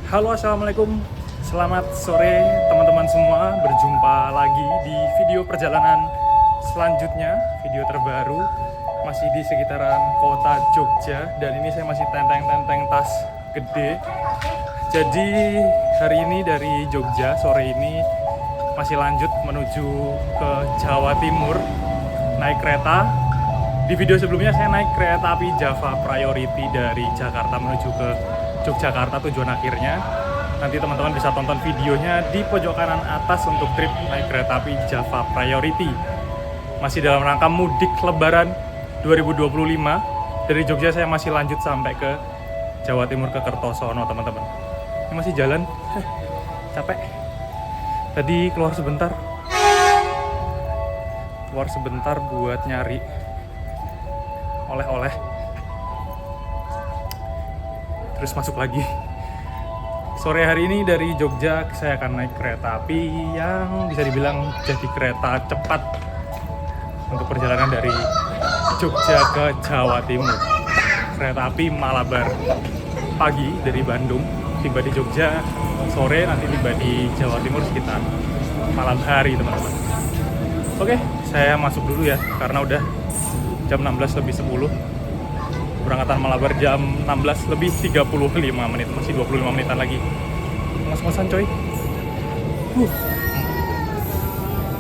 Halo, assalamualaikum. Selamat sore teman-teman semua. Berjumpa lagi di video perjalanan selanjutnya, video terbaru. Masih di sekitaran kota Jogja. Dan ini saya masih tenteng-tenteng tas gede. Jadi hari ini dari Jogja, sore ini masih lanjut menuju ke Jawa Timur. Naik kereta. Di video sebelumnya saya naik kereta api Java Priority dari Jakarta menuju ke Yogyakarta tujuan akhirnya. Nanti teman-teman bisa tonton videonya di pojok kanan atas untuk trip naik kereta api Java Priority. Masih dalam rangka mudik lebaran 2025. Dari Jogja saya masih lanjut sampai ke Jawa Timur ke Kertosono, teman-teman. Ini masih jalan. Capek. Tadi keluar sebentar. Keluar sebentar buat nyari oleh-oleh. Terus masuk lagi. Sore hari ini dari Jogja saya akan naik kereta api yang bisa dibilang jadi kereta cepat untuk perjalanan dari Jogja ke Jawa Timur. Kereta api Malabar. Pagi dari Bandung, tiba di Jogja, sore nanti tiba di Jawa Timur sekitar malam hari, teman-teman. Oke, saya masuk dulu ya karena udah jam 16:10. Berangkatan Malabar jam 16:35 menit, masih 25 menitan lagi. Ngos-ngosan coy.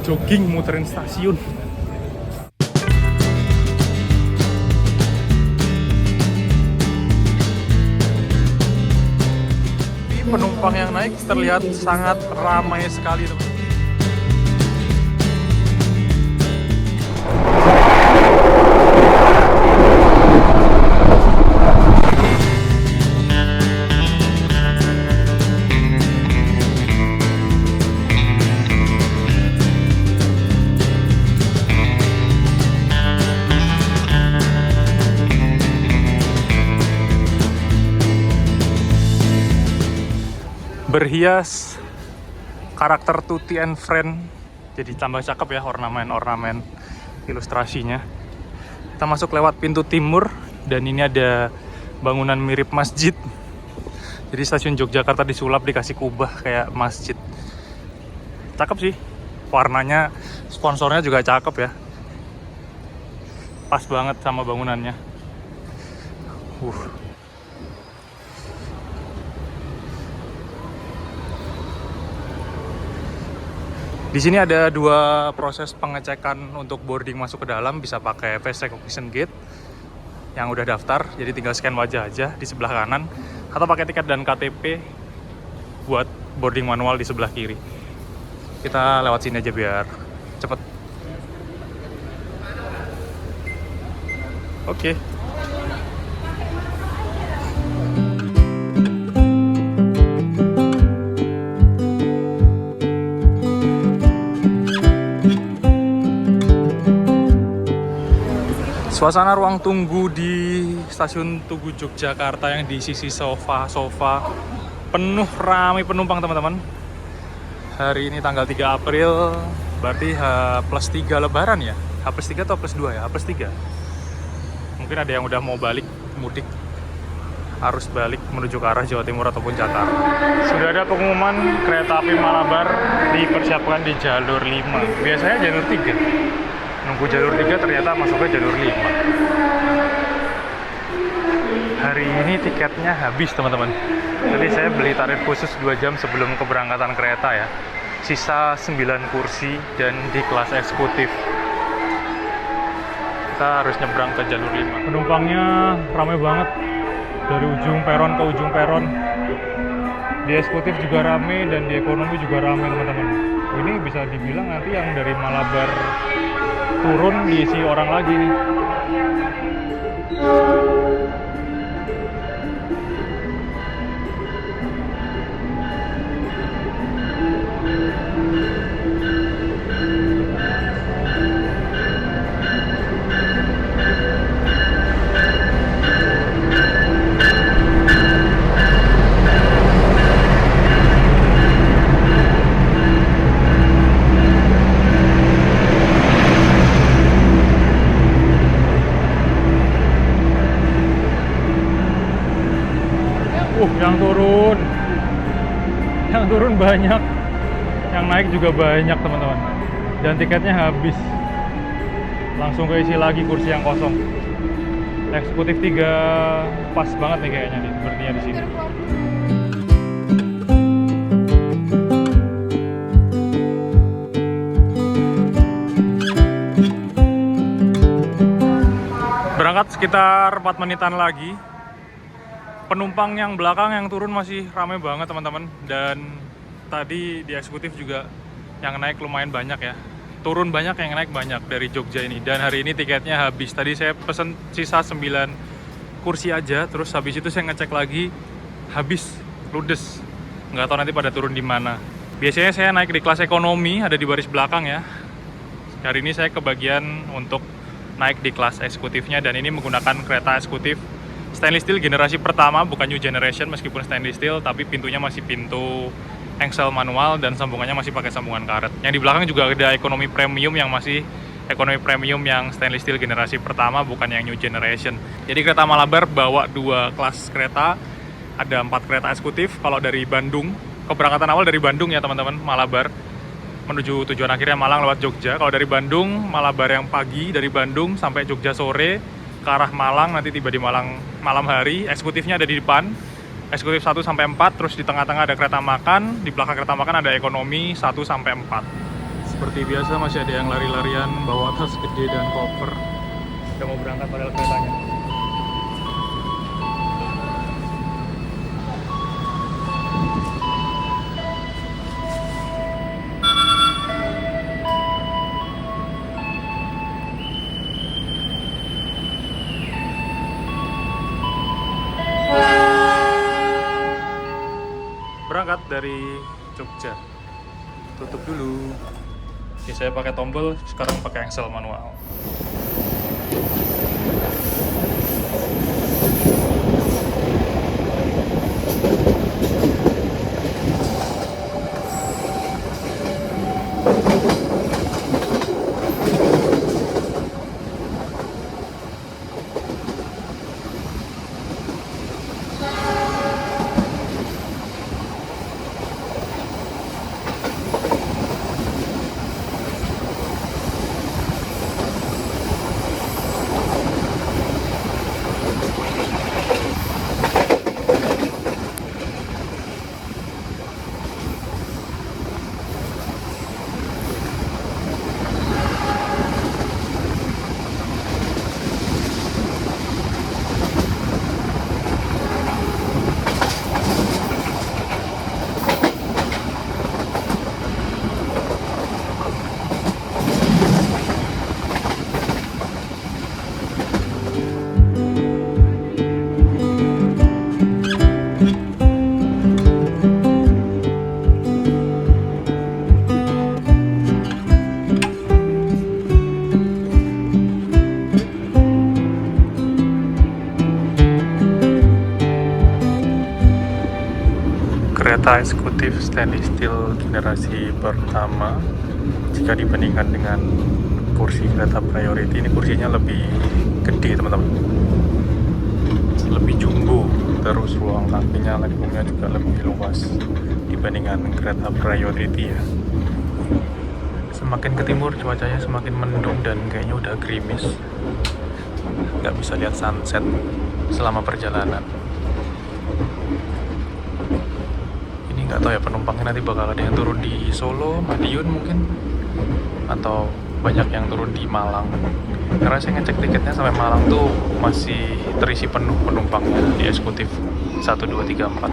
Jogging muterin stasiun. Penumpang yang naik terlihat sangat ramai sekali, teman. Berhias karakter Tutti and Friend, jadi tambah cakep ya ornamen-ornamen ilustrasinya. Kita masuk lewat pintu timur dan ini ada bangunan mirip masjid. Jadi stasiun Yogyakarta disulap dikasih kubah kayak masjid. Cakep sih, warnanya, sponsornya juga cakep ya. Pas banget sama bangunannya. Di sini ada dua proses pengecekan untuk boarding masuk ke dalam, bisa pakai face recognition gate yang udah daftar, jadi tinggal scan wajah aja di sebelah kanan, atau pakai tiket dan KTP buat boarding manual di sebelah kiri. Kita lewat sini aja biar cepet. Oke. Suasana ruang tunggu di stasiun Tugu Yogyakarta yang di sisi sofa-sofa penuh, ramai penumpang, teman-teman. Hari ini tanggal 3 April, berarti H+3 Lebaran ya? H+3 atau +2 ya? H+3. Mungkin ada yang udah mau balik mudik, harus balik menuju ke arah Jawa Timur ataupun Jakarta. Sudah ada pengumuman kereta api Malabar dipersiapkan di jalur 5. Biasanya jalur 3. Nunggu jalur 3 ternyata masuknya jalur 5. Hari ini tiketnya habis, teman-teman. Jadi saya beli tarif khusus 2 jam sebelum keberangkatan kereta ya. Sisa 9 kursi dan di kelas eksekutif. Kita harus nyebrang ke jalur 5. Penumpangnya ramai banget. Dari ujung peron ke ujung peron. Di eksekutif juga ramai dan di ekonomi juga ramai, teman-teman. Ini bisa dibilang nanti yang dari Malabar turun diisi orang lagi nih. Yang turun banyak, yang naik juga banyak teman-teman. Dan tiketnya habis. Langsung keisi lagi kursi yang kosong. Eksekutif 3 pas banget nih kayaknya nih berarti di sini. Berangkat sekitar 4 menitan lagi. Penumpang yang belakang yang turun masih ramai banget teman-teman. Dan tadi di eksekutif juga yang naik lumayan banyak ya. Turun banyak, yang naik banyak dari Jogja ini. Dan hari ini tiketnya habis. Tadi saya pesen sisa 9 kursi aja. Terus habis itu saya ngecek lagi, habis, ludes. Nggak tahu nanti pada turun di mana. Biasanya saya naik di kelas ekonomi, ada di baris belakang ya. Hari ini saya kebagian untuk naik di kelas eksekutifnya. Dan ini menggunakan kereta eksekutif stainless steel generasi pertama, bukan new generation meskipun stainless steel. Tapi pintunya masih pintu engsel manual dan sambungannya masih pakai sambungan karet. Yang di belakang juga ada ekonomi premium yang masih ekonomi premium yang stainless steel generasi pertama, bukan yang new generation. Jadi kereta Malabar bawa 2 kelas kereta, ada 4 kereta eksekutif. Kalau dari Bandung, keberangkatan awal dari Bandung ya teman-teman, Malabar menuju tujuan akhirnya Malang lewat Jogja. Kalau dari Bandung, Malabar yang pagi dari Bandung sampai Jogja sore ke arah Malang, nanti tiba di Malang malam hari. Eksekutifnya ada di depan. Eksekutif 1 sampai 4, terus di tengah-tengah ada kereta makan, di belakang kereta makan ada ekonomi 1 sampai 4. Seperti biasa masih ada yang lari-larian bawa tas gede dan koper. Udah mau berangkat padahal keretanya. Berangkat dari Jogja. Tutup dulu. Oke, saya pakai tombol, sekarang pakai engsel manual. Kereta eksekutif stainless steel generasi pertama, jika dibandingkan dengan kursi kereta priority, ini kursinya lebih gede teman-teman, lebih jumbo, terus ruang kakinya, leggingnya juga lebih luas dibandingkan kereta priority ya. Semakin ke timur cuacanya semakin mendung dan kayaknya udah gerimis, nggak bisa lihat sunset selama perjalanan. Nggak tahu ya penumpangnya nanti bakal ada yang turun di Solo, Madiun mungkin, atau banyak yang turun di Malang. Karena saya ngecek tiketnya sampai Malang tuh masih terisi penuh penumpangnya di eksekutif 1, 2, 3, 4.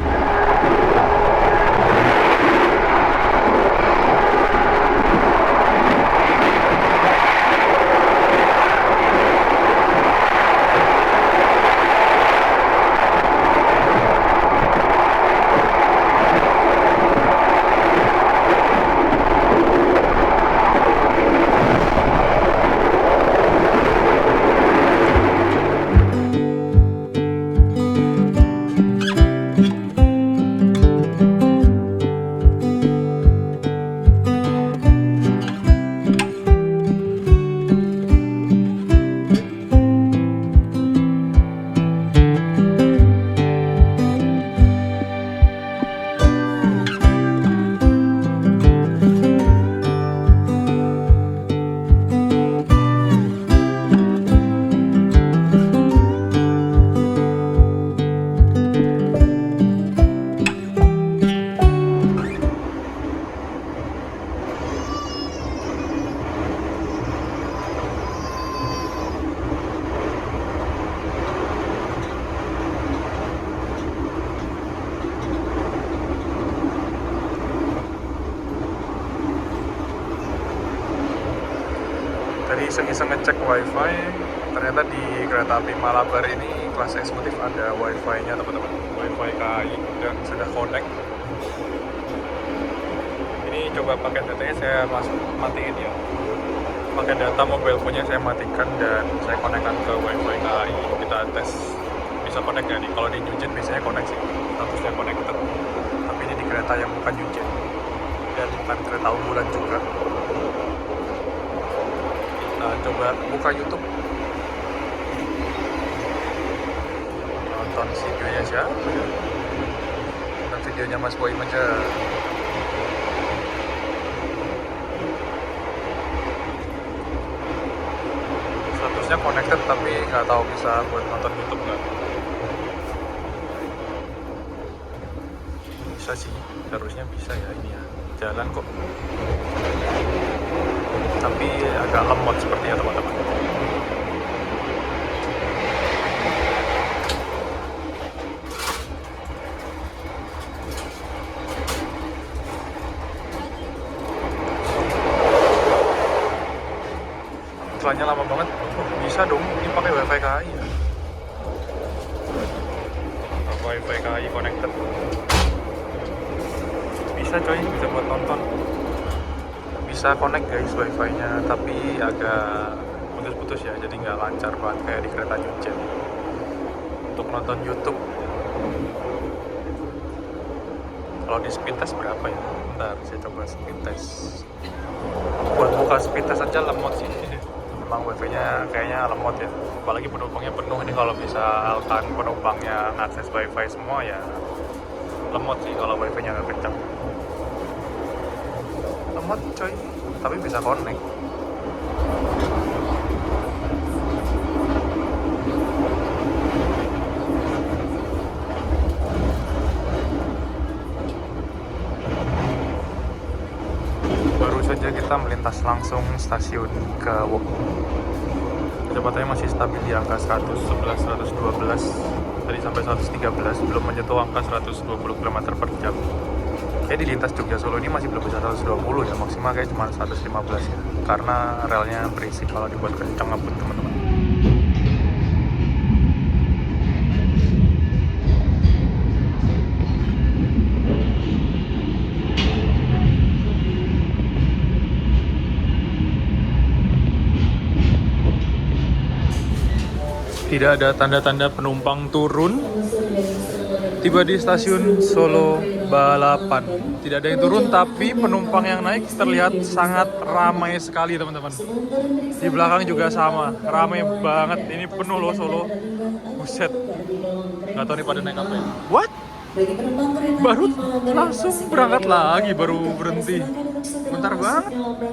iseng-iseng ngecek wifi, ternyata di kereta api Malabar ini kelas eksekutif ada wifi-nya teman-teman, wifi KAI dan sudah connect. Ini coba pakai datanya saya matiin ya, pakai data mobile punya saya matikan dan saya konekkan ke wifi KAI. Kita tes bisa connect nggak nih. Kalau di Newjet biasanya connect sih, statusnya connected, tapi ini di kereta yang bukan Newjet dan bukan kereta unggulan juga. Coba buka YouTube, nonton videonya siapa ya, dan videonya Mas Boy aja. Statusnya connected tapi nggak tahu bisa buat nonton YouTube nggak. Bisa sih, harusnya bisa ya, ini ya jalan kok, tapi agak lemot sepertinya teman-teman. Iklannya lama banget. Bisa dong, ini pakai wifi KAI ya. Wifi KAI connected. Bisa coy, bisa buat nonton. Bisa connect guys wifi-nya, tapi agak putus-putus ya, jadi nggak lancar banget kayak di kereta Newjet. Untuk nonton YouTube, kalau di speed test berapa ya? Bentar, saya coba speed test. Buat buka speed test aja lemot sih. Memang wifi-nya kayaknya lemot ya, apalagi penumpangnya penuh. Ini kalau misalkan penumpangnya ngakses wifi semua ya lemot sih kalau wifi-nya nggak kencang. Lemot coy, tapi bisa connect. Baru saja kita melintas langsung stasiun Gawok. Kecepatannya masih stabil di angka 111, 112, tadi sampai 113, belum menyentuh angka 120 km per jam. Kayak di lintas Jogja Solo ini masih belum bisa 120 ya, maksimal kayak cuma 115 ya, karena relnya berisik. Kalau dibuat kencang ampun teman-teman. Tidak ada tanda-tanda penumpang turun. Tiba di stasiun Solo Balapan. Tidak ada yang turun, tapi penumpang yang naik terlihat sangat ramai sekali teman-teman. Di belakang juga sama, ramai banget. Ini penuh loh Solo. Buset. Nggak tahu nih pada naik apa ya. What? Baru langsung berangkat lagi, baru berhenti. Bentar banget.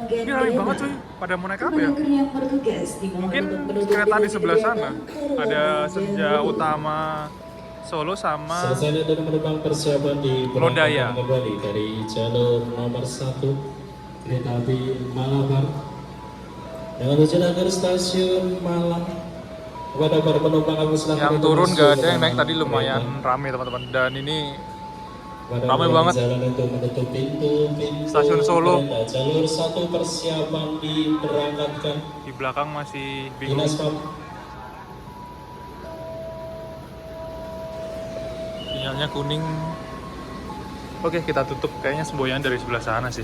Ini ramai banget cuy. Pada mau naik apa ya? Mungkin kereta di sebelah sana. Ada Senja Utama Solo sama selesai dengan penumpang persiapan di Lodaya kembali dari jalur nomor 1 kereta api Malabar dengan tujuan akhir stasiun Malang. Kepada para penumpang kami silakan yang turun gak ada, yang naik tadi lumayan ramai teman-teman. Dan ini ramai banget. Untuk menutup pintu Stasiun Solo. kereta jalur 1 persiapan diberangkatkan. Di belakang masih bingung. Sinyalnya kuning. Oke, kita tutup. Kayaknya semboyan dari sebelah sana sih.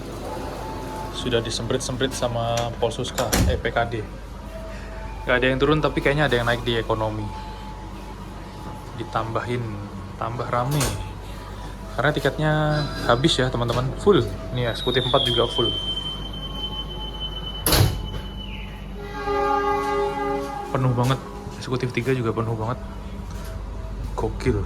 Sudah disemprit-semprit sama Polsuska, PKD. Gak ada yang turun, tapi kayaknya ada yang naik di ekonomi. Ditambahin, tambah rame. Karena tiketnya habis ya teman-teman, full. Nih ya, eksekutif 4 juga full. Penuh banget. Eksekutif 3 juga penuh banget. Gokil.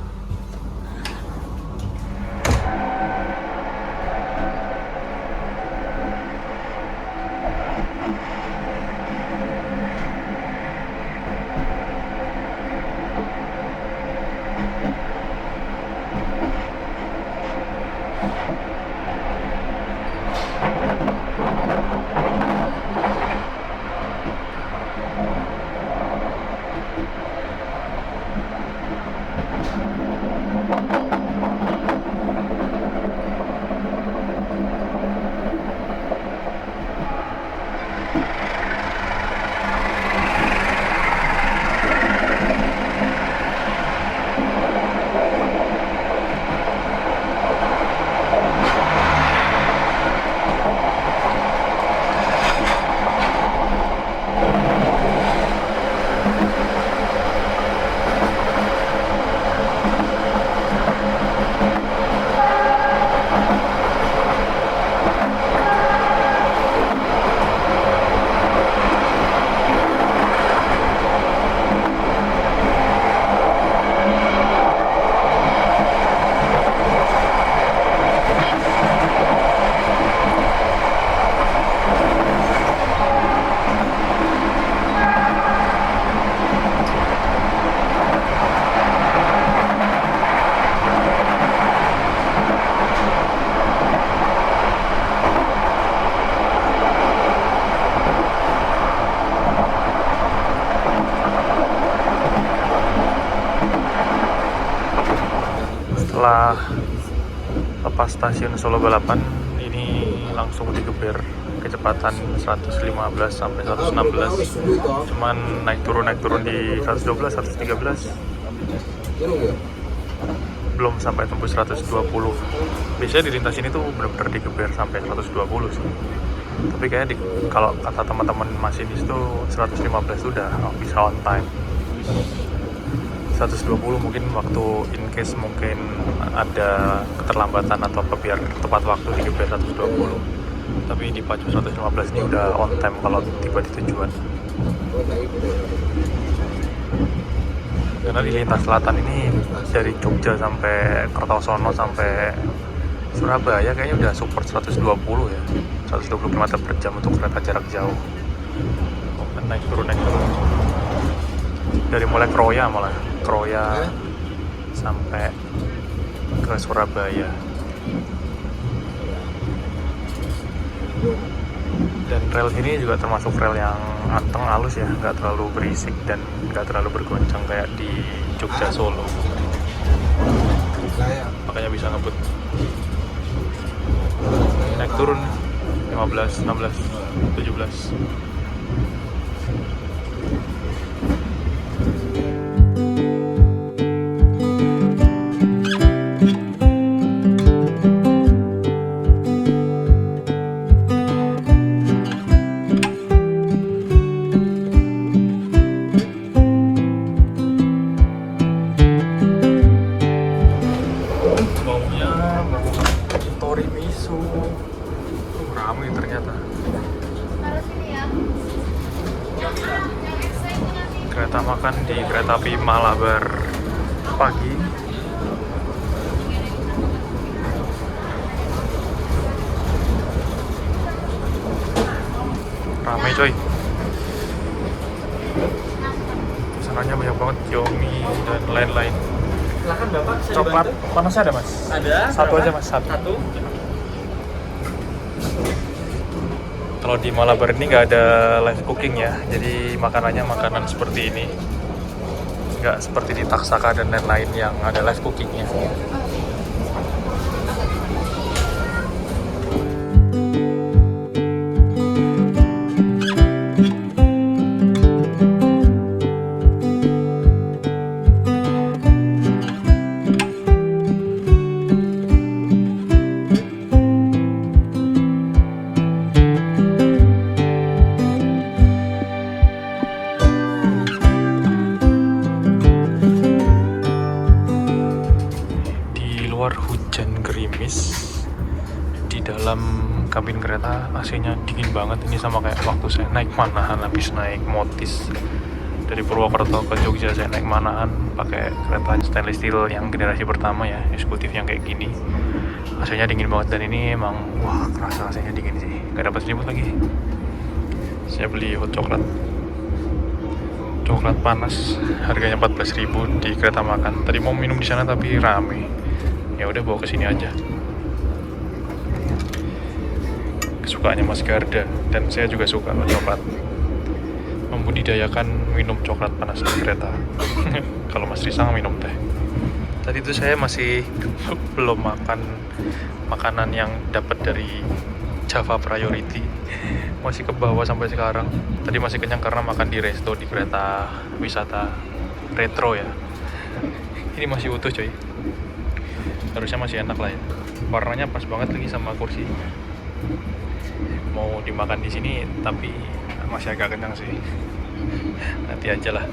stasiun Solo Balapan ini langsung digeber kecepatan 115 sampai 116, cuman naik turun di 112, 113, belum sampai tembus 120. Biasanya di lintas ini tuh benar-benar digeber sampai 120 sih, tapi kayaknya kalau kata teman-teman masinis tuh 115 udah bisa on time. 120 mungkin waktu in case mungkin ada keterlambatan atau apa biar tepat waktu digeber 120, tapi di pacu 115 ini udah on time kalau tiba di tujuan. Karena di lintas selatan ini dari Jogja sampai Kertosono sampai Surabaya kayaknya udah support 120 ya, 120 km per jam untuk kereta jarak jauh. Naik turun dari mulai Kroya sampai ke Surabaya. Dan rel ini juga termasuk rel yang anteng, halus ya, nggak terlalu berisik dan nggak terlalu bergoncang kayak di Jogja Solo, makanya bisa ngebut. Naik turun 15, 16, 17. Ramai ternyata. Kereta makan di kereta api Malabar pagi. Ramai coy. Pesanannya banyak banget, Yomi dan lain-lain. Silakan Bapak, bisa Coklat dibantu? panas ada mas? Ada. Satu berapa? aja mas, satu. Satu. Kalau di Malabar ini nggak ada live cooking ya, jadi makanannya makanan seperti ini, nggak seperti di Taksaka dan lain-lain yang ada live cookingnya. Hujan gerimis, di dalam kabin kereta AC-nya dingin banget. Ini sama kayak waktu saya naik Manahan habis naik Motis dari Purwokerto ke Jogja. Saya naik Manahan pakai kereta stainless steel yang generasi pertama ya, eksekutif yang kayak gini. AC-nya dingin banget, dan ini emang wah kerasa AC-nya dingin sih. Gak dapat selimut lagi. Saya beli hot coklat panas, harganya 14.000 di kereta makan. Tadi mau minum di sana tapi rame, ya udah bawa ke sini aja. Kesukaannya Mas Garda, dan saya juga suka coklat. Membudidayakan minum coklat panas di kereta. Kalau Mas Risang minum teh. Tadi itu saya masih belum makan makanan yang dapat dari Java Priority. Masih ke bawah sampai sekarang. Tadi masih kenyang karena makan di resto di kereta wisata retro ya. Ini masih utuh coy. Harusnya masih enak lah ya. Warnanya pas banget lagi sama kursi. Mau dimakan di sini tapi masih agak kenyang sih. Nanti aja lah.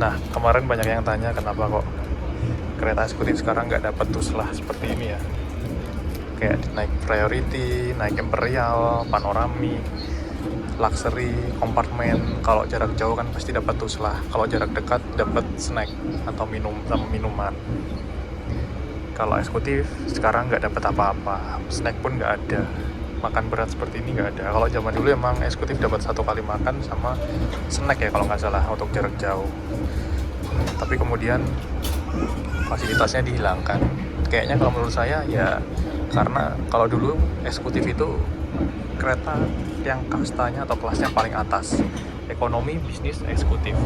Nah, kemarin banyak yang tanya kenapa kok kereta eksekutif sekarang nggak dapat tuslah seperti ini ya. Kayak naik priority, naik imperial, panorami, luxury, kompartemen. Kalau jarak jauh kan pasti dapat tuslah. Kalau jarak dekat dapat snack atau minuman. Kalau eksekutif sekarang nggak dapat apa-apa, snack pun nggak ada, makan berat seperti ini nggak ada. Kalau zaman dulu emang eksekutif dapat satu kali makan sama snack ya kalau nggak salah untuk jarak jauh. Tapi kemudian fasilitasnya dihilangkan. Kayaknya kalau menurut saya ya karena kalau dulu eksekutif itu kereta yang kastanya atau kelasnya paling atas, ekonomi, bisnis, eksekutif.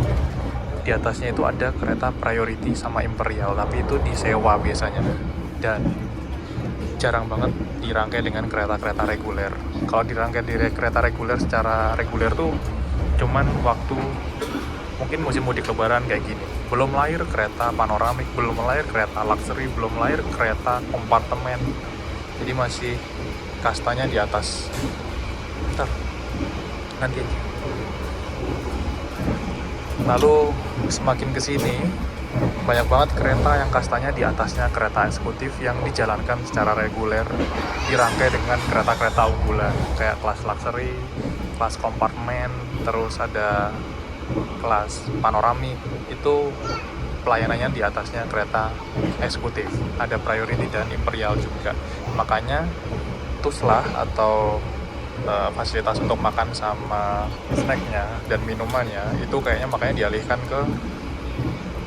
Di atasnya itu ada kereta priority sama imperial, tapi itu disewa biasanya. Dan jarang banget dirangkai dengan kereta-kereta reguler. Kalau dirangkai di kereta reguler secara reguler tuh cuman waktu mungkin musim mudik lebaran kayak gini. Belum lahir kereta panoramik, belum lahir kereta luxury, belum lahir kereta kompartemen. Jadi masih kastanya di atas. Bentar, nanti aja. Lalu semakin kesini banyak banget kereta yang kastanya di atasnya kereta eksekutif yang dijalankan secara reguler, dirangkai dengan kereta-kereta unggulan kayak kelas luxury, kelas kompartemen, terus ada kelas panoramik. Itu pelayanannya di atasnya kereta eksekutif, ada priority dan imperial juga. Makanya tuslah atau fasilitas untuk makan sama snacknya dan minumannya itu kayaknya makanya dialihkan ke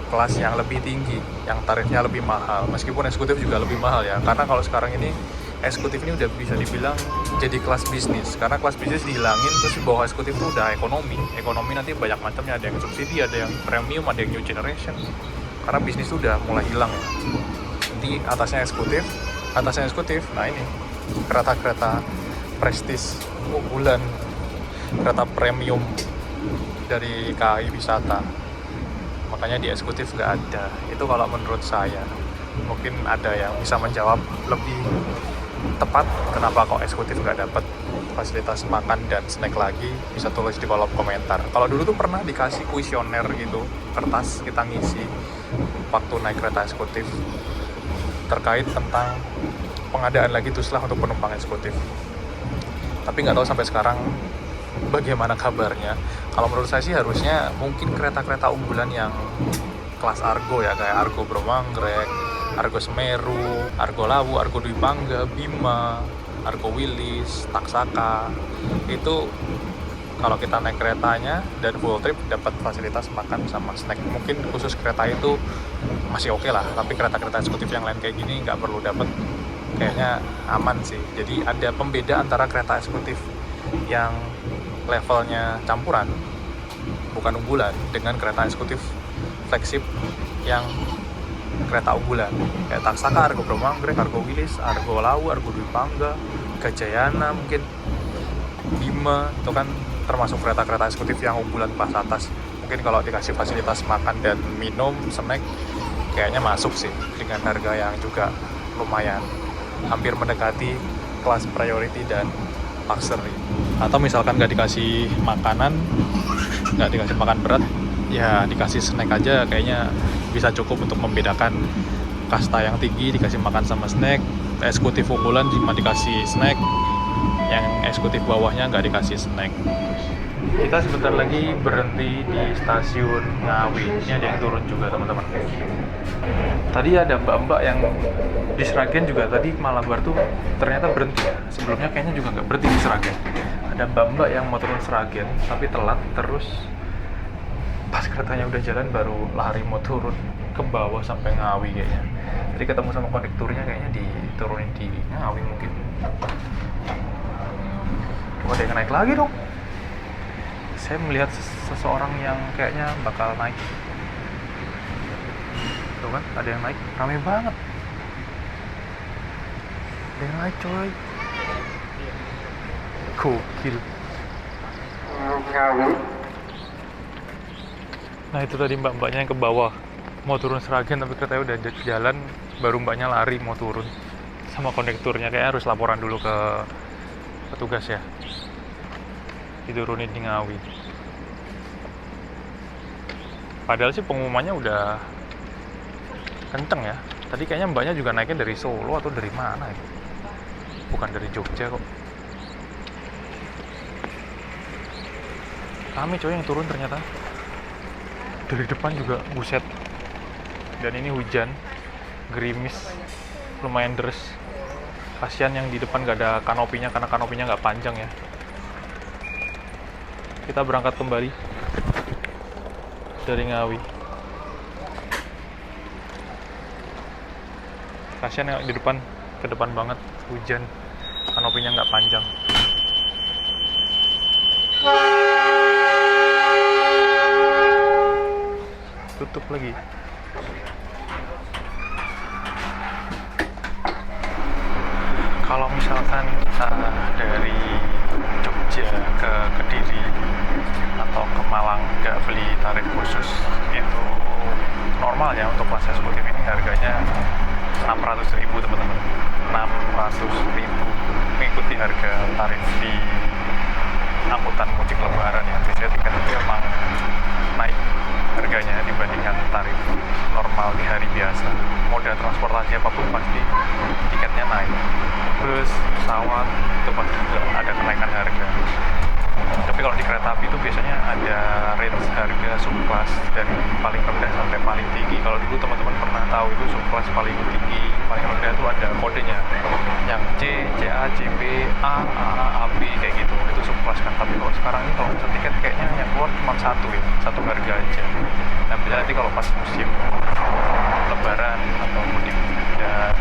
kelas yang lebih tinggi, yang tarifnya lebih mahal. Meskipun eksekutif juga lebih mahal ya, karena kalau sekarang ini eksekutif ini udah bisa dibilang jadi kelas bisnis, karena kelas bisnis dihilangin, terus di bawah eksekutif itu udah ekonomi nanti banyak macamnya, ada yang subsidi, ada yang premium, ada yang new generation, karena bisnis itu udah mulai hilang ya. Nanti atasnya eksekutif, nah ini kereta-kereta prestis unggulan, kereta premium dari KAI Wisata. Makanya di eksekutif nggak ada. Itu kalau menurut saya. Mungkin ada yang bisa menjawab lebih tepat kenapa kok eksekutif nggak dapat fasilitas makan dan snack lagi, bisa tulis di kolom komentar. Kalau dulu tuh pernah dikasih kuesioner gitu, kertas kita ngisi waktu naik kereta eksekutif terkait tentang pengadaan lagi tuslah untuk penumpang eksekutif. Tapi nggak tahu sampai sekarang bagaimana kabarnya. Kalau menurut saya sih harusnya mungkin kereta-kereta unggulan yang kelas Argo ya, kayak Argo Bromanggrek, Argo Semeru, Argo Lawu, Argo Dwi Pangga, Bima, Argo Wilis, Taksaka, itu kalau kita naik keretanya dan full trip dapat fasilitas makan sama snack. Mungkin khusus kereta itu masih oke lah, tapi kereta-kereta eksekutif yang lain kayak gini nggak perlu dapat, kayaknya aman sih. Jadi ada pembeda antara kereta eksekutif yang levelnya campuran, bukan unggulan, dengan kereta eksekutif flagship yang kereta unggulan kayak Taksaka, Argo Bromanggrek, Argo Wilis, Argo Lawu, Argo Dwi Pangga, Gajayana, mungkin Bima, itu kan termasuk kereta-kereta eksekutif yang unggulan kelas atas. Mungkin kalau dikasih fasilitas makan dan minum, snack, kayaknya masuk sih dengan harga yang juga lumayan hampir mendekati kelas priority dan luxury. Atau misalkan nggak dikasih makanan, nggak dikasih makan berat, ya dikasih snack aja, kayaknya bisa cukup untuk membedakan kasta yang tinggi dikasih makan sama snack, eksekutif unggulan cuma dikasih snack, yang eksekutif bawahnya nggak dikasih snack. Kita sebentar lagi berhenti di stasiun Ngawi. Ini ada yang turun juga teman-teman. Tadi ada mbak-mbak yang di Sragen juga tadi Malabar tuh ternyata berhenti ya. Sebelumnya kayaknya juga nggak berhenti di Sragen. Ada mbak-mbak yang mau turun Sragen tapi telat, terus pas keretanya udah jalan baru lari mau turun ke bawah sampai Ngawi kayaknya. Jadi ketemu sama kondekturnya kayaknya diturunin di Ngawi mungkin. Coba ada yang naik lagi dong. Saya melihat seseorang yang kayaknya bakal naik. Tuh kan, ada yang naik, rame banget. Ada yang naik coy. Gokil. Nah itu tadi mbak-mbaknya yang ke bawah mau turun Sragen, tapi keretanya udah jalan, baru mbaknya lari mau turun. Sama kondekturnya kayaknya harus laporan dulu ke petugas ya, diturunin di Ngawi. Padahal sih pengumumannya udah kenceng ya. Tadi kayaknya mbaknya juga naiknya dari Solo atau dari mana ya, bukan dari Jogja kok. Kami coy yang turun ternyata. Dari depan juga, buset. Dan ini hujan, gerimis, lumayan deres. Kasian yang di depan gak ada kanopinya, karena kanopinya gak panjang ya. Kita berangkat kembali dari Ngawi. Kasian yang di depan, ke depan banget, hujan, kanopinya nggak panjang. Tutup lagi. Kalau misalkan kita dari Jogja ke Kediri atau ke Malang nggak beli tarif khusus, itu normal ya untuk kelas eksekutif ini harganya 600.000 teman-teman. 600.000 mengikuti harga tarif di angkutan mudik lebaran ya. Biasanya tiket itu emang naik harganya dibandingkan tarif normal di hari biasa. Moda transportasi apapun pasti tiketnya naik. Bus, pesawat itu pasti juga ada kenaikan harga. Tapi kalau di kereta api itu biasanya ada range harga subclass dari paling rendah sampai paling tinggi. Kalau dulu teman-teman pernah tahu itu subclass paling tinggi, paling rendah itu ada kodenya. Yang C, CA, CB, A, AA, AB kayak gitu. Itu subclass kan. Tapi kalau sekarang ini kalau pesan tiket kayaknya yang keluar cuma satu ya, satu harga aja. Nah, biasanya nanti kalau pas musim lebaran atau mudik dan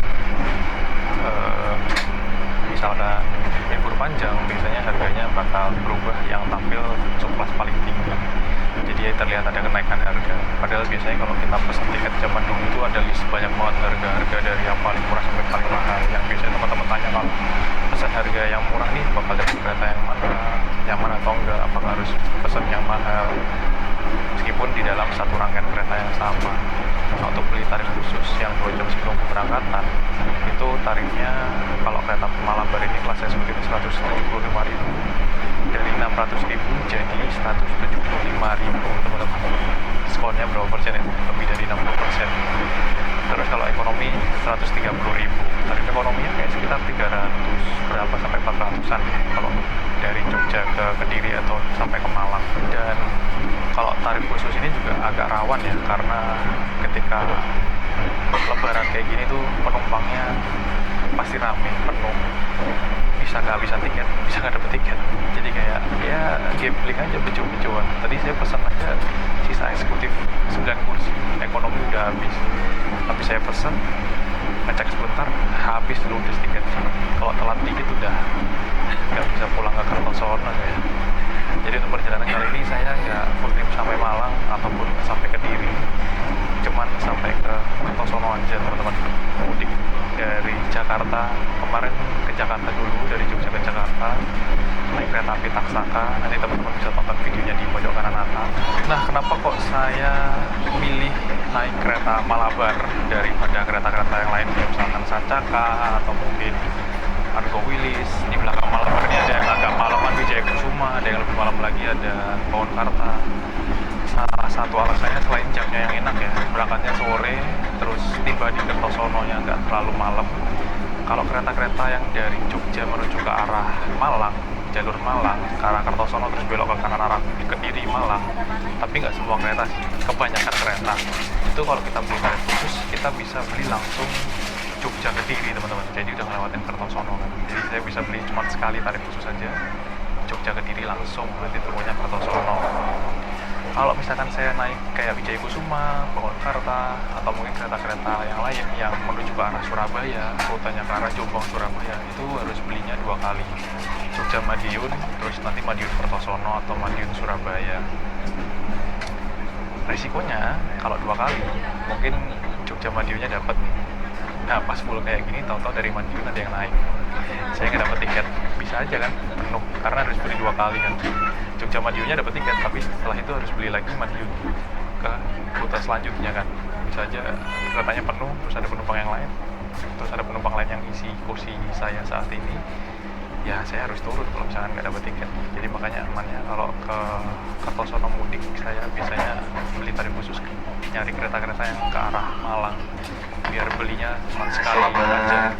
misalkan libur panjang, biasanya harganya bakal berubah yang tampil subclass paling tinggi. Jadi terlihat ada kenaikan harga. Padahal biasanya kalau kita pesan tiket zaman dulu itu ada list banyak banget harga-harga dari yang paling murah sampai paling mahal. Yang biasanya teman-teman tanya kalau pesan harga yang murah nih bakal dapat kereta yang mana atau enggak, apakah harus pesan yang mahal. Meskipun di dalam satu rangkaian kereta yang sama. Nah, untuk beli tarif khusus yang 2 jam sebelum keberangkatan itu tarifnya kalau kereta Malabar ini kelas eksekutif 175.000, dari 600.000 jadi 175.000 teman-teman. Diskonnya berapa persen itu? Lebih dari 60%. Terus kalau ekonomi 130.000. Tarif ekonominya kayak sekitar 300 berapa sampai 400-an kalau dari Jogja ke Kediri atau sampai ke Malang. Dan kalau tarif khusus ini juga agak rawan ya, karena ketika lebaran kayak gini tuh penumpangnya pasti rame, penuh, bisa nggak bisa tiket, bisa nggak dapet tiket. Jadi kayak ya gambling aja, bejo-bejoan. Tadi saya pesan aja sisa eksekutif 9 kursi, ekonomi udah habis. Tapi saya pesan, ngecek sebentar, habis ludes tiket. Kalau telat dikit udah nggak bisa pulang ke Kertosono ya. Jadi untuk perjalanan kali ini saya nggak full trip sampai Malang ataupun sampai Kediri, cuman sampai ke Kertosono aja teman-teman. Mudik dari Jakarta, kemarin ke Jakarta dulu, dari Jogja ke Jakarta naik kereta api Taksaka. Nanti teman-teman bisa tonton videonya di pojok kanan atas. Nah, kenapa kok saya milih naik kereta Malabar daripada kereta-kereta yang lain, misalkan Sancaka atau mungkin Argo Wilis. Di belakang Malabar ini ada yang agak malaman, Wijaya Kusuma, ada yang lebih malam lagi ada Purwakarta. Salah satu alasannya selain jamnya yang enak ya, berangkatnya sore, terus tiba di Kertosono yang nggak terlalu malam. Kalau kereta-kereta yang dari Jogja menuju ke arah Malang, jalur Malang, ke arah Kertosono terus belok ke kanan arah Kediri Malang, tapi nggak semua kereta sih, kebanyakan kereta itu kalau kita beli tarif khusus kita bisa beli langsung Jogja Kediri teman-teman. Jadi udah ngelewatin Kertosono kan. Jadi saya bisa beli cuma sekali tarif khusus aja, Jogja Kediri langsung, nanti turunnya Kertosono. Kalau misalkan saya naik kayak Wijaya Kusuma, Purwakarta, atau mungkin kereta-kereta yang lain yang menuju ke arah Surabaya, rutenya ke arah Jombang Surabaya, itu harus belinya 2 kali. Jogja Madiun, terus nanti Madiun Kertosono atau Madiun Surabaya. Resikonya kalau 2 kali, mungkin Jogja Madiunnya dapat nih. Nah, pas full kayak gini, tahu-tahu dari Madiun ada yang naik. Saya nggak dapat tiket, bisa aja kan penuh, karena harus beli 2 kali kan. Jogja Madiunnya dapat tiket, tapi setelah itu harus beli lagi Madiun ke rute selanjutnya kan. Bisa aja keretanya penuh, terus ada penumpang yang lain, terus ada penumpang lain yang isi kursi saya saat ini, ya saya harus turun kalau misalkan nggak dapat tiket. Jadi makanya amannya kalau ke Kertosono mudik, saya biasanya beli tarif khusus, nyari kereta-kereta yang ke arah Malang, biar belinya cuma sekali aja.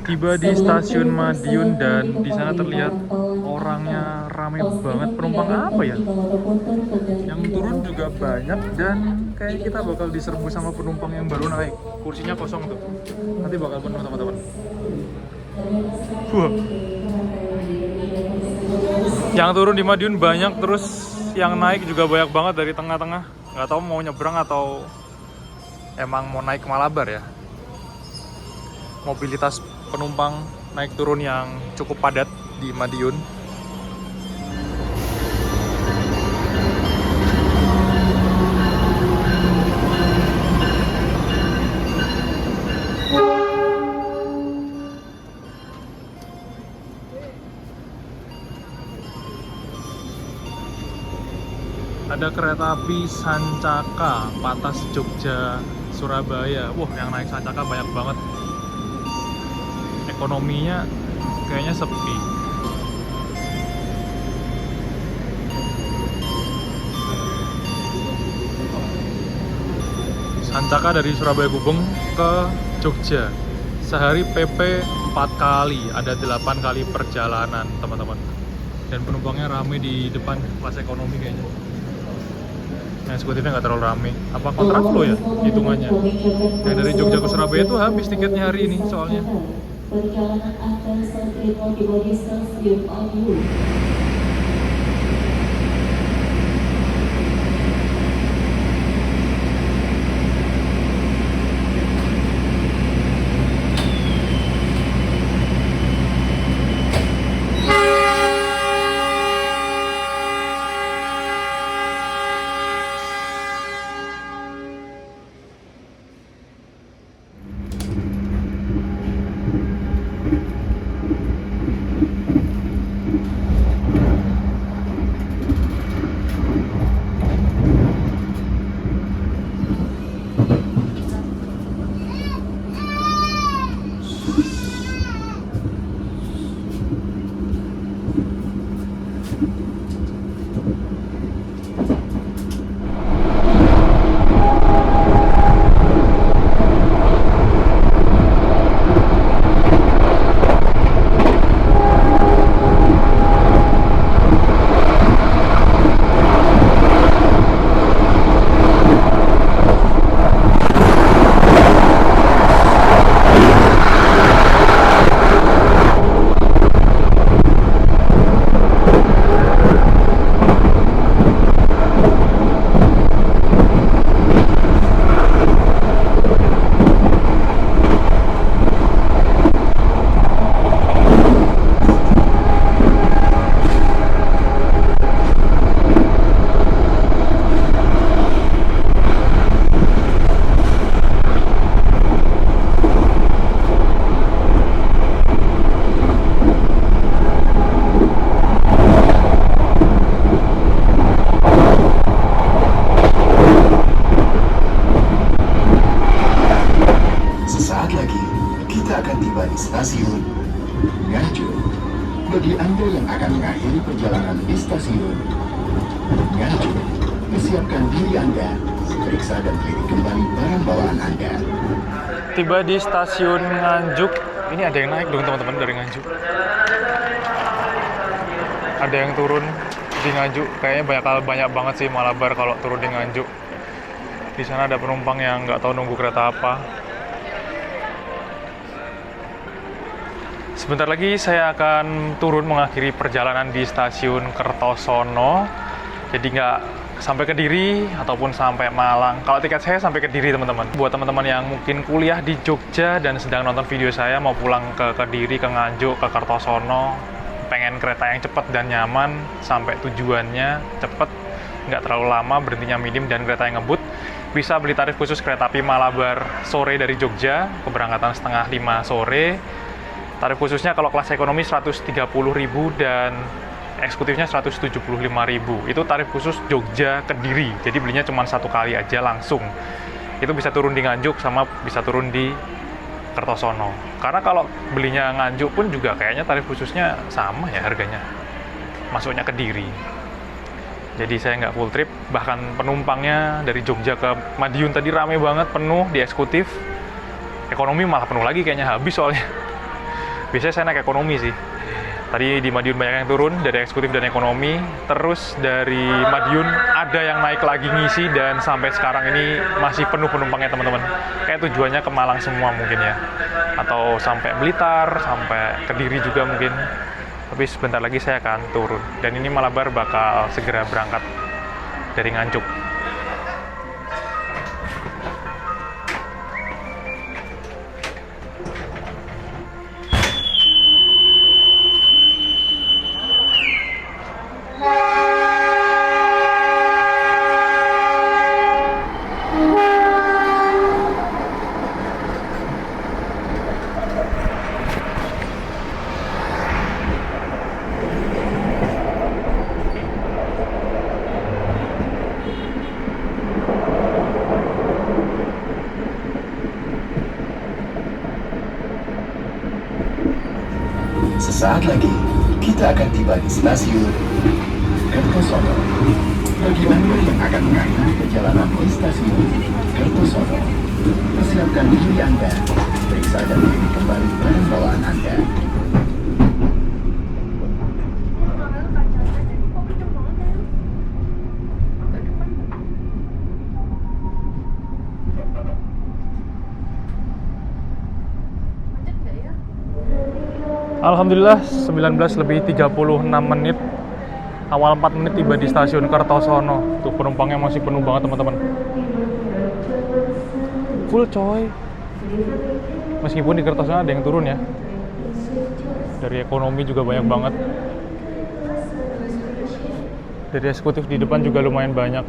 Tiba di stasiun Madiun dan di sana terlihat orangnya rame banget. Penumpang apa ya? Yang turun juga banyak dan kayak kita bakal diserbu sama penumpang yang baru naik. Kursinya kosong tuh. Nanti bakal penuh teman-teman. Wah. Yang turun di Madiun banyak, terus yang naik juga banyak banget dari tengah-tengah. Nggak tahu mau nyebrang atau emang mau naik ke Malabar ya. Mobilitas penumpang naik turun yang cukup padat di Madiun. Ada kereta api Sancaka, Patas Jogja, Surabaya. Wah, yang naik Sancaka banyak banget. Ekonominya kayaknya sepi. Sancaka dari Surabaya Gubeng ke Jogja. Sehari PP 4 kali, ada 8 kali perjalanan, teman-teman. Dan penumpangnya rame di depan kelas ekonomi kayaknya. Yang eksekutifnya nggak terlalu rame. Apa kontraflow ya hitungannya? Yang dari Jogja ke Surabaya itu habis tiketnya hari ini soalnya. Perjalanan Anda saat ini tiba di stasiun Madiun. Stasiun Nganjuk. Bagi Anda yang akan mengakhiri perjalanan di stasiun Nganjuk, persiapkan diri Anda, periksa dan teliti kembali barang bawaan Anda. Tiba di stasiun Nganjuk. Ini ada yang naik dong teman-teman dari Nganjuk. Ada yang turun di Nganjuk. Kayaknya banyak banget sih Malabar kalau turun di Nganjuk. Di sana ada penumpang yang nggak tahu nunggu kereta apa. Sebentar lagi saya akan turun mengakhiri perjalanan di stasiun Kertosono. Jadi nggak sampai Kediri ataupun sampai Malang. Kalau tiket saya sampai Kediri teman-teman. Buat teman-teman yang mungkin kuliah di Jogja dan sedang nonton video saya mau pulang ke Kediri, ke Nganjuk, ke Kertosono, pengen kereta yang cepat dan nyaman sampai tujuannya cepat, nggak terlalu lama, berhentinya minim dan kereta yang ngebut, bisa beli tarif khusus kereta api Malabar sore dari Jogja, keberangkatan setengah 5 sore. Tarif khususnya kalau kelas ekonomi 130.000 dan eksekutifnya 175.000. Itu tarif khusus Jogja Kediri. Jadi belinya cuma satu kali aja langsung. Itu bisa turun di Nganjuk sama bisa turun di Kertosono. Karena kalau belinya Nganjuk pun juga kayaknya tarif khususnya sama ya harganya. Masuknya Kediri. Jadi saya nggak full trip. Bahkan penumpangnya dari Jogja ke Madiun tadi rame banget, penuh di eksekutif. Ekonomi malah penuh lagi kayaknya, habis soalnya. Biasanya saya naik ekonomi sih. Tadi di Madiun banyak yang turun, dari eksekutif dan ekonomi. Terus dari Madiun ada yang naik lagi ngisi dan sampai sekarang ini masih penuh penumpangnya teman-teman. Kayak tujuannya ke Malang semua mungkin ya. Atau sampai Blitar, sampai Kediri juga mungkin. Tapi sebentar lagi saya akan turun. Dan ini Malabar bakal segera berangkat dari Nganjuk. Sesaat lagi, kita akan tiba di stasiun Kertosono. Bagi Anda yang akan mengakhiri perjalanan di stasiun Kertosono, persiapkan diri Anda, periksa dan pilih kembali barang bawaan Anda. Alhamdulillah 19 lebih 36 menit. Awal 4 menit tiba di stasiun Kertosono. Tuh penumpangnya masih penuh banget teman-teman. Full coy. Meskipun di Kertosono ada yang turun ya. Dari ekonomi juga banyak banget. Dari eksekutif di depan juga lumayan banyak.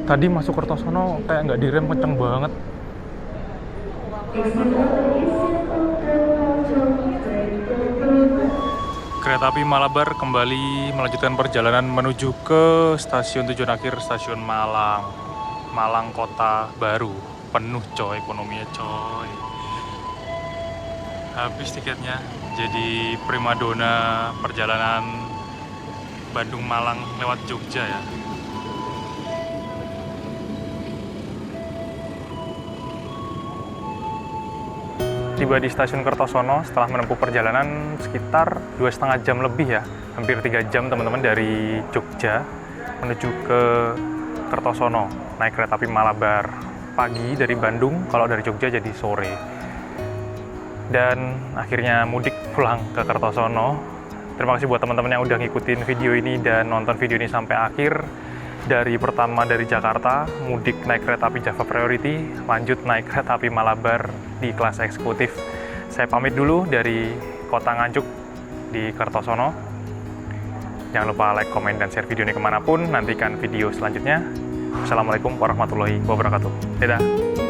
Tadi masuk Kertosono kayak nggak direm, kenceng banget. Kereta api Malabar kembali melanjutkan perjalanan menuju ke stasiun tujuan akhir, stasiun Malang. Malang Kota Baru. Penuh coy, ekonominya coy. Habis tiketnya, jadi primadona perjalanan Bandung Malang lewat Jogja ya. Tiba di stasiun Kertosono setelah menempuh perjalanan sekitar 2,5 jam lebih ya, hampir 3 jam teman-teman dari Jogja menuju ke Kertosono, naik kereta api Malabar pagi dari Bandung, kalau dari Jogja jadi sore. Dan akhirnya mudik pulang ke Kertosono. Terima kasih buat teman-teman yang udah ngikutin video ini dan nonton video ini sampai akhir. Dari pertama dari Jakarta, mudik naik kereta api Java Priority, lanjut naik kereta api Malabar di kelas eksekutif. Saya pamit dulu dari Kota Nganjuk di Kertosono. Jangan lupa like, komen, dan share video ini kemanapun. Nantikan video selanjutnya. Assalamualaikum warahmatullahi wabarakatuh. Dadah.